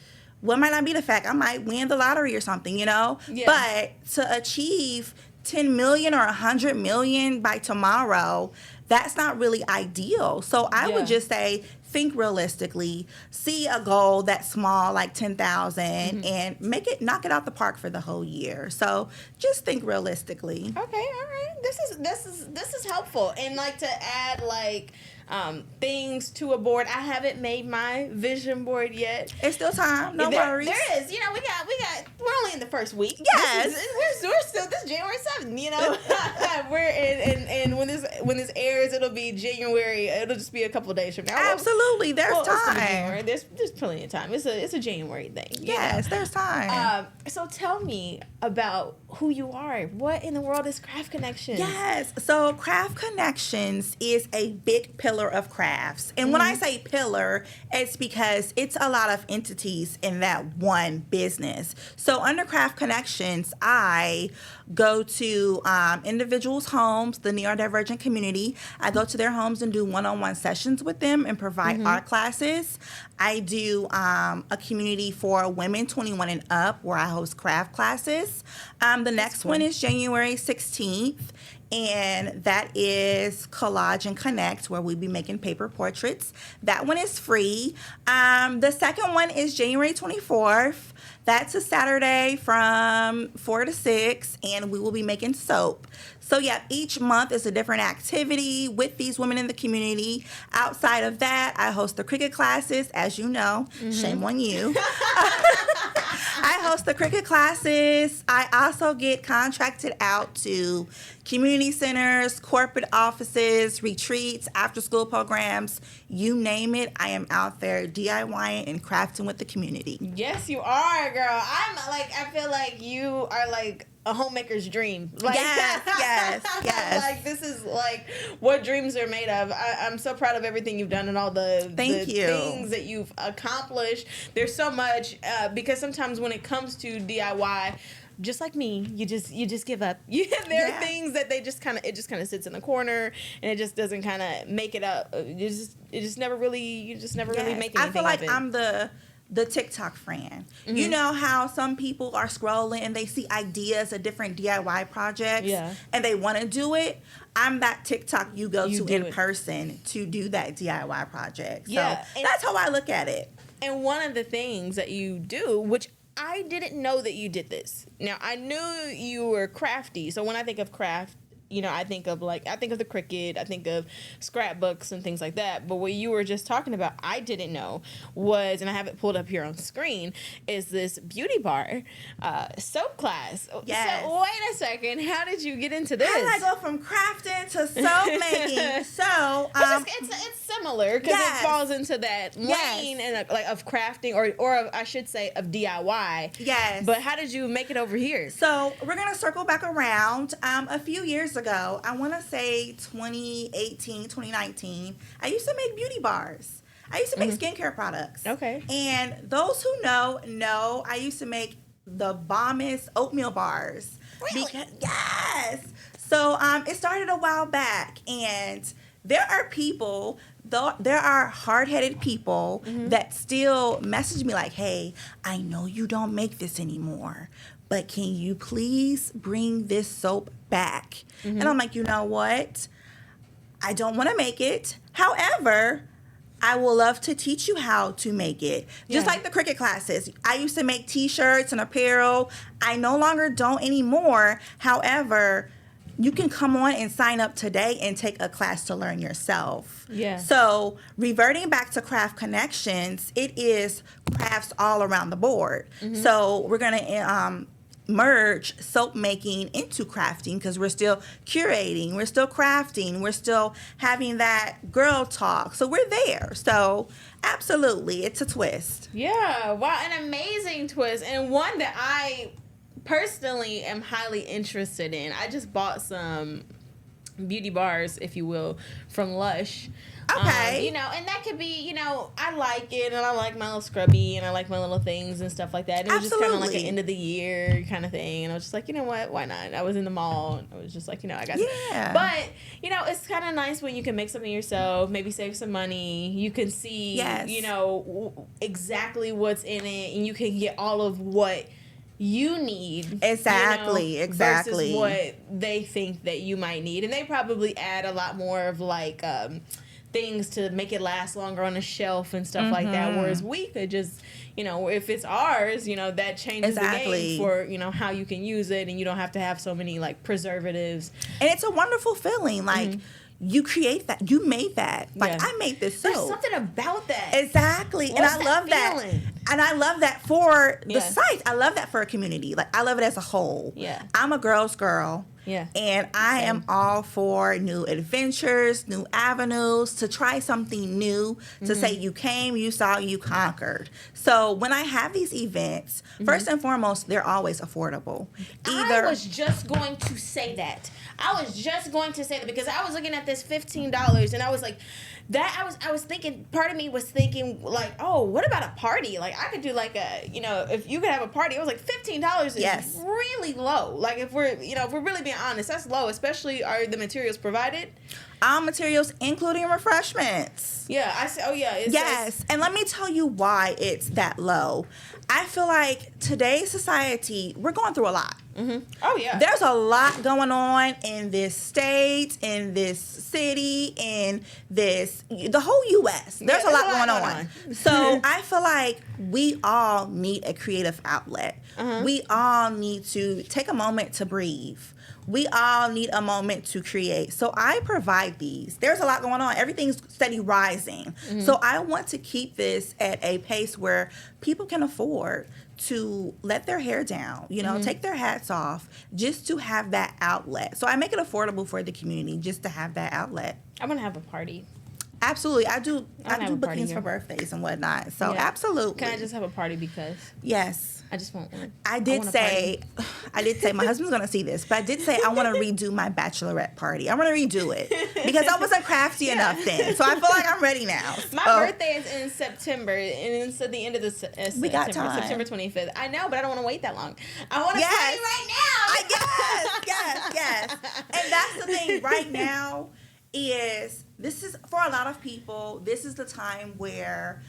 what might not be the fact, I might win the lottery or something, you know? Yeah. But to achieve 10 million or 100 million by tomorrow, that's not really ideal. So I would just say, think realistically, see a goal that's small, like 10,000, and knock it out the park for the whole year. So just think realistically. Okay, all right. This is helpful. And like to add like things to a board. I haven't made my vision board yet. It's still time. No worries. There is. You know, we got we're only in the first week. Yes. We're still this January 7th, you know. We're and when this airs, it'll be January. It'll just be a couple of days from now. Absolutely, there's time. There's plenty of time. It's a January thing. Yes, there's time. So tell me about who you are. What in the world is Craft Connections? Yes, so Craft Connections is a big pillar of crafts. And when I say pillar, it's because it's a lot of entities in that one business. So under Craft Connections, I go to individuals' homes, the neurodivergent community. I go to their homes and do one-on-one sessions with them and provide art classes. I do a community for women 21 and up where I host craft classes. The next one is January 16th. And that is Collage and Connect, where we'll be making paper portraits. That one is free. The second one is January 24th. That's a Saturday from 4 to 6, and we will be making soap. So, yeah, each month is a different activity with these women in the community. Outside of that, I host the cricket classes, as you know. Shame on you. I host the cricket classes. I also get contracted out to community centers, corporate offices, retreats, after-school programs, you name it. I am out there DIYing and crafting with the community. Yes, you are, girl. I feel like you are like a homemaker's dream. Like, yes. Like, this is like what dreams are made of. I'm so proud of everything you've done and all the things that you've accomplished. There's so much because sometimes when it comes to DIY, just like me, you just give up. There are things that it just kind of sits in the corner and it just doesn't kind of make it up. You just never really make anything. I feel like of it. I'm the TikTok friend. You know how some people are scrolling and they see ideas of different DIY projects and they want to do it? I'm that TikTok you go to in person to do that DIY project. So that's how I look at it. And one of the things that you do, which I didn't know that you did this. Now, I knew you were crafty. So when I think of craft, I think of the Cricut, I think of scrapbooks and things like that. But what you were just talking about, I didn't know was, and I have it pulled up here on screen, is this beauty bar soap class. Yes. So wait a second, how did you get into this? How did I go from crafting to soap making? So it's similar because it falls into that lane and of crafting or I should say of DIY. Yes. But how did you make it over here? So we're gonna circle back around. A few years ago, I want to say 2018, 2019, I used to make beauty bars. I used to make skincare products. Okay. And those who know I used to make the bombest oatmeal bars. Really? Yes. So it started a while back, and there are hard-headed people that still message me like, hey, I know you don't make this anymore, but can you please bring this soap back? And I'm like, you know what? I don't want to make it. However, I will love to teach you how to make it. Just like the Cricut classes. I used to make t-shirts and apparel. I no longer don't anymore. However, you can come on and sign up today and take a class to learn yourself. Yeah. So reverting back to Craft Connections, it is crafts all around the board. So we're going to merge soap making into crafting because we're still curating, we're still crafting, we're still having that girl talk. So we're there. So absolutely, it's a twist. Yeah, wow, an amazing twist, and one that I personally am highly interested in. I just bought some beauty bars, if you will, from Lush. Okay. And that could be, I like it, and I like my little scrubby, and I like my little things and stuff like that. And it was just kind of like an end of the year kind of thing, and I was just like, you know what, why not? I was in the mall, and I was just like, I got some. But, it's kind of nice when you can make something yourself, maybe save some money. You can see, exactly what's in it, and you can get all of what you need. Exactly. Versus what they think that you might need. And they probably add a lot more of things to make it last longer on a shelf and stuff like that. Whereas we could just, if it's ours, that changes the game for, how you can use it, and you don't have to have so many preservatives. And it's a wonderful feeling. You create that. You made that. I made this soap. There's something about that. Exactly. What's and I love feeling? And I love that for the Yeah. site. I love that for a community. Like, I love it as a whole. Yeah. I'm a girl's girl. Yeah. And I Same. am all for new adventures, new avenues, to try something new, to say you came, you saw, you conquered. So when I have these events, first and foremost, they're always affordable. I was just going to say that. Because I was looking at this $15 and I was like, I was thinking, part of me was thinking like, oh, what about a party? Like, I could do like a, if you could have a party, it was like $15 is Yes. really low. Like, if we're really being honest, that's low, especially are the materials provided. All materials, including refreshments. Yeah, I see. Oh, yeah. It Yes, says, and let me tell you why it's that low. I feel like today's society, we're going through a lot. oh, yeah. There's a lot going on in this state, in this city, in the whole U.S. There's a lot going on. So I feel like we all need a creative outlet. We all need to take a moment to breathe. We all need a moment to create. So I provide these. There's a lot going on. Everything's steady rising. So I want to keep this at a pace where people can afford to let their hair down, take their hats off, just to have that outlet. So I make it affordable for the community just to have that outlet. I'm going to have a party. Absolutely. I do have a party bookings here. for birthdays and whatnot. So Yeah. absolutely. Can I just have a party because Yes. I just want one? I did want a say, my husband's going to see this, but I did say I want to redo my bachelorette party. I want to redo it because I wasn't crafty enough then. So I feel like I'm ready now. My birthday is in September, and it's at the end of the September. We got time. September 25th. I know, but I don't want to wait that long. I want to Yes. party right now. Yes. And that's the thing right now this is, for a lot of people, this is the time where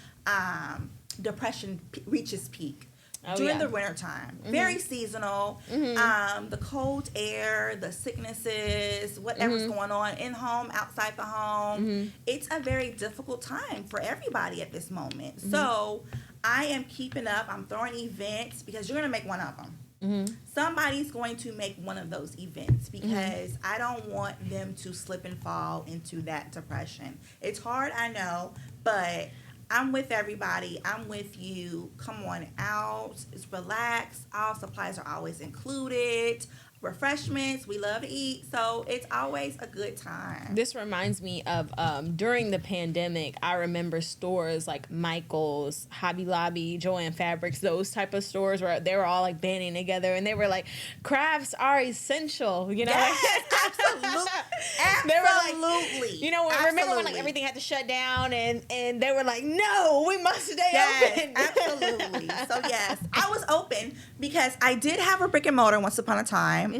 depression reaches peak. During the wintertime. Very seasonal. The cold air, the sicknesses, whatever's going on in home, outside the home. It's a very difficult time for everybody at this moment. So I am keeping up. I'm throwing events because you're going to make one of them. Somebody's going to make one of those events because I don't want them to slip and fall into that depression. It's hard, I know, but I'm with everybody. I'm with you. Come on out. It's relaxed. All supplies are always included. Refreshments. We love to eat. So it's always a good time. This reminds me of during the pandemic, I remember stores like Michael's, Hobby Lobby, Joann Fabrics, those type of stores where they were all like banding together and they were like, crafts are essential, Yes, absolutely. They were like, Absolutely. remember when like everything had to shut down and they were like, no, we must stay open. Absolutely. So yes, I was open because I did have a brick and mortar once upon a time.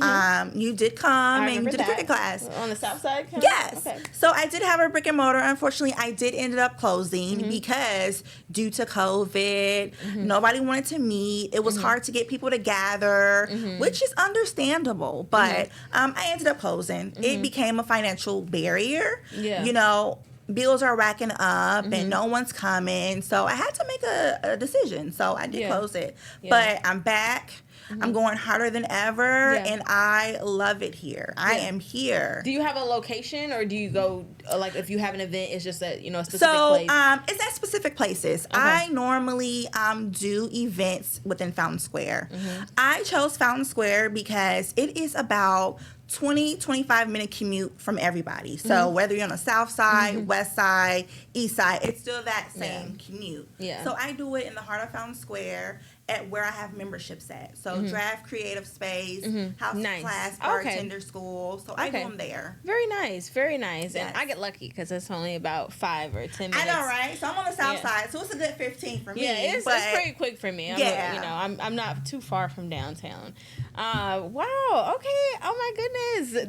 You did come and you did a cricket class. On the south side? Yes. Okay. So I did have a brick and mortar. Unfortunately, I did end up closing because due to COVID, nobody wanted to meet. It was hard to get people to gather, which is understandable. But I ended up closing. It became a financial barrier. Yeah. Bills are racking up and no one's coming. So I had to make a decision. So I did close it. Yeah. But I'm back. I'm going harder than ever, Yeah. and I love it here. I am here. Do you have a location, or do you go, like, if you have an event, it's just a specific So place? it's at specific places. Okay. I normally do events within Fountain Square. I chose Fountain Square because it is about 25-minute commute from everybody. So whether you're on the south side, west side, east side, it's still that same commute. Yeah. So I do it in the heart of Fountain Square at where I have memberships at. So Draft Creative Space, House Nice. Class, Okay. Bartender School. So I do them there. Very nice, very nice. Yes. And I get lucky because it's only about 5 or 10 I minutes. know, right? So I'm on the south Yeah. side, so it's a good 15 for me. Yeah, it's pretty quick for me. I'm not too far from downtown. Wow. Okay. Oh my goodness.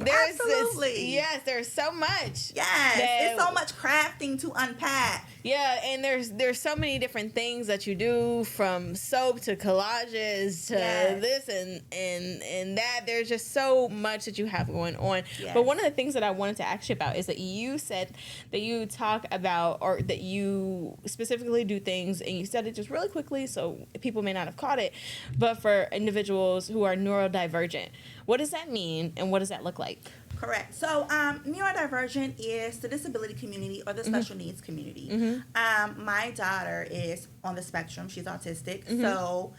Absolutely. Yes. There's so much. Yes, it's so much crafting to unpack. Yeah, and there's so many different things that you do, from soap to collages to this and that. There's just so much that you have going on. Yes. But one of the things that I wanted to ask you about is that you said that you talk about, or that you specifically do things, and you said it just really quickly so people may not have caught it, but for individuals who are neurodivergent. What does that mean, and what does that look like? Correct. So, neurodivergent is the disability community or the special needs community. My daughter is on the spectrum. She's autistic, so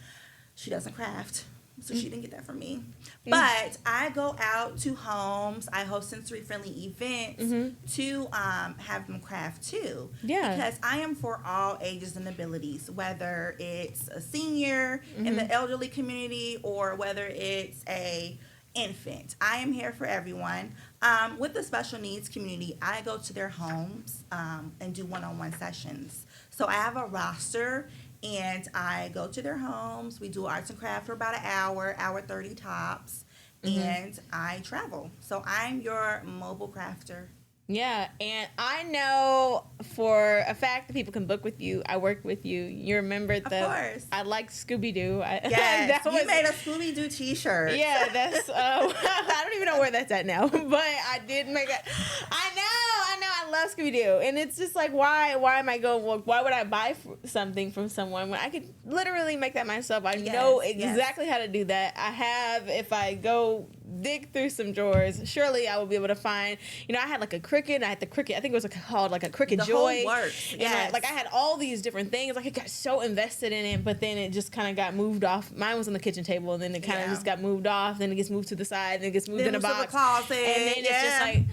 she doesn't craft. So she didn't get that from me. But I go out to homes. I host sensory-friendly events to have them craft too. Yeah. Because I am for all ages and abilities, whether it's a senior in the elderly community or whether it's a infant. I am here for everyone. With the special needs community, I go to their homes and do one-on-one sessions. So I have a roster, and I go to their homes. We do arts and craft for about an hour 30 tops, and I travel. So I'm your mobile crafter. Yeah, and I know for a fact that people can book with you. I work with you. You remember the... Of course. I like Scooby-Doo. Yes, you made a Scooby-Doo t-shirt. Yeah, that's... I don't even know where that's at now, but I did make it. I know. I love Scooby-Doo. And it's just like, why am I going... Well, why would I buy something from someone when I could literally make that myself? I know exactly how to do that. I have, if I go dig through some drawers, surely I will be able to find... I had like a cricket. I had the cricket. I think it was called like a Cricket Joy. Whole works. Yes. I had all these different things. Like I got so invested in it, but then it just kind of got moved off. Mine was on the kitchen table, and then it kind of just got moved off. Then it gets moved to the side. Then it gets moved in a box. The closet. And then it's just like,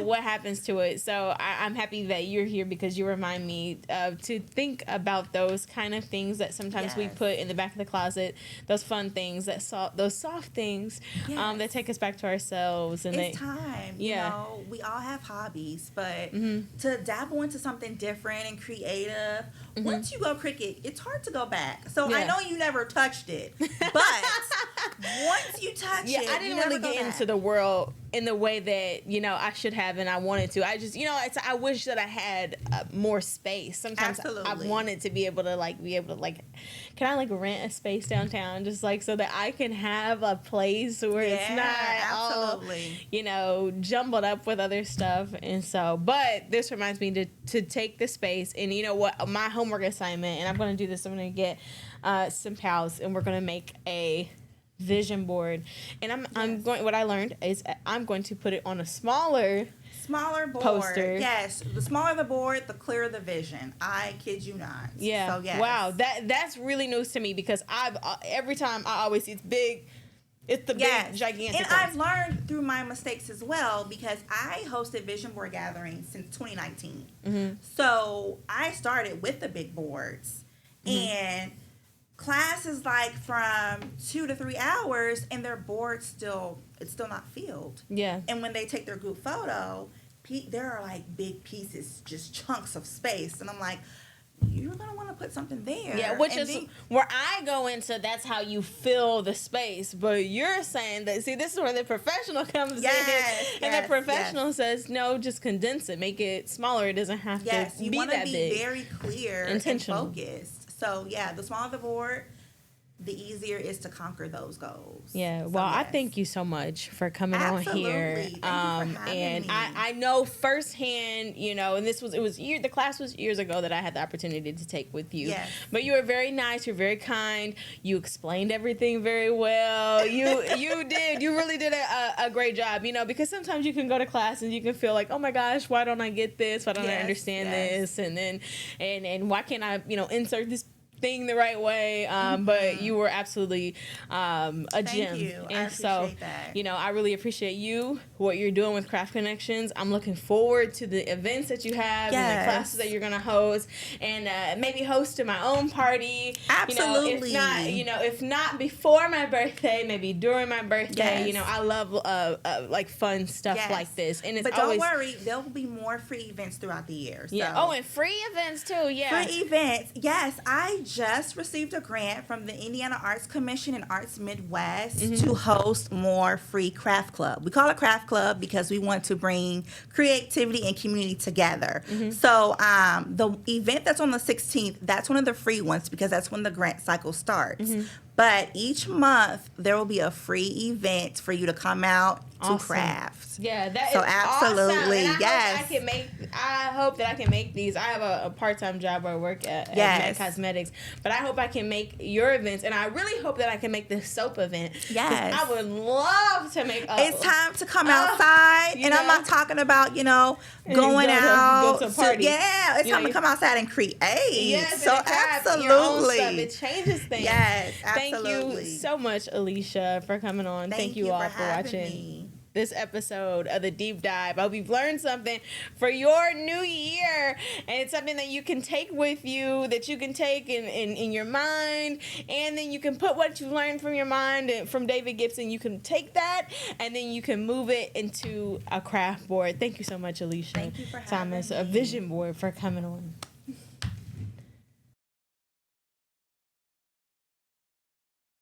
what happens to it. So I'm happy that you're here because you remind me to think about those kind of things that sometimes we put in the back of the closet. Those fun things, those soft things that take us back to ourselves. And it's time. We all have hobbies, but to dabble into something different and creative, once you go cricket, it's hard to go back. So I know you never touched it, but once you touch it, I didn't really get into the world in the way that I should have and I wanted to. I just I wish that I had more space. Sometimes I wanted to be able to can I rent a space downtown just so that I can have a place where it's not all jumbled up with other stuff. And so, but this reminds me to take the space, and my homework assignment, and I'm going to do this. I'm going to get some pals, and we're going to make a vision board, and I'm going. What I learned is I'm going to put it on a smaller board. Poster. Yes, the smaller the board, the clearer the vision. I kid you not. Yeah. So, yes. Wow. That's really news to me because every time I always see it's big. It's the big gigantic. And I've learned through my mistakes as well because I hosted vision board gatherings since 2019. So I started with the big boards and. Class is from 2 to 3 hours, and their board it's still not filled. Yeah. And when they take their group photo, there are big pieces, just chunks of space, and I'm like, you're gonna want to put something there. Yeah, which is where I go into. That's how you fill the space. But you're saying that. See, this is where the professional comes in, and the professional says, no, just condense it, make it smaller. It doesn't have to be that big. You want to be very clear and intentional, focused. So, the smaller the board, the easier it is to conquer those goals. Yeah. Well, I thank you so much for coming on here. Thank you for having and me. I know firsthand, and the class was years ago that I had the opportunity to take with you. Yes. But you were very nice. You're very kind. You explained everything very well. You did. You really did a great job, because sometimes you can go to class and you can feel like, oh my gosh, why don't I get this? Why don't I understand this? And then, and why can't I, insert this thing the right way, but you were absolutely a gem. Thank you. And I appreciate that. I really appreciate what you're doing with Craft Connections. I'm looking forward to the events that you have and the classes that you're going to host, and maybe host to my own party. Absolutely. If not before my birthday, maybe during my birthday. Yes. I love fun stuff like this, and but don't worry, there will be more free events throughout the year. So. Yeah. Oh, and free events too. Yeah. Free events. Yes, I just received a grant from the Indiana Arts Commission and Arts Midwest to host more free craft club. We call it craft club because we want to bring creativity and community together. So the event that's on the 16th, that's one of the free ones because that's when the grant cycle starts. But each month there will be a free event for you to come out to craft. Yeah, that so is absolutely awesome. And yes. I hope that I can make these. I have a part-time job where I work at Met Cosmetics, but I hope I can make your events, and I really hope that I can make the soap event. Yes, I would love to make. It's time to come outside, and I'm not talking about going out. Go to a party. It's time to come outside and create. Yes, so absolutely, your own stuff. It changes things. Yes, absolutely. Thank you so much, Alicia, for coming on. Thank you all for watching this episode of the Deep Dive. I hope you've learned something for your new year, and it's something that you can take with you, that you can take in your mind, and then you can put what you learned from your mind and from David Gibson. You can take that, and then you can move it into a craft board. Thank you so much, Alicia Thank you for Thomas, having me. a vision board, for coming on.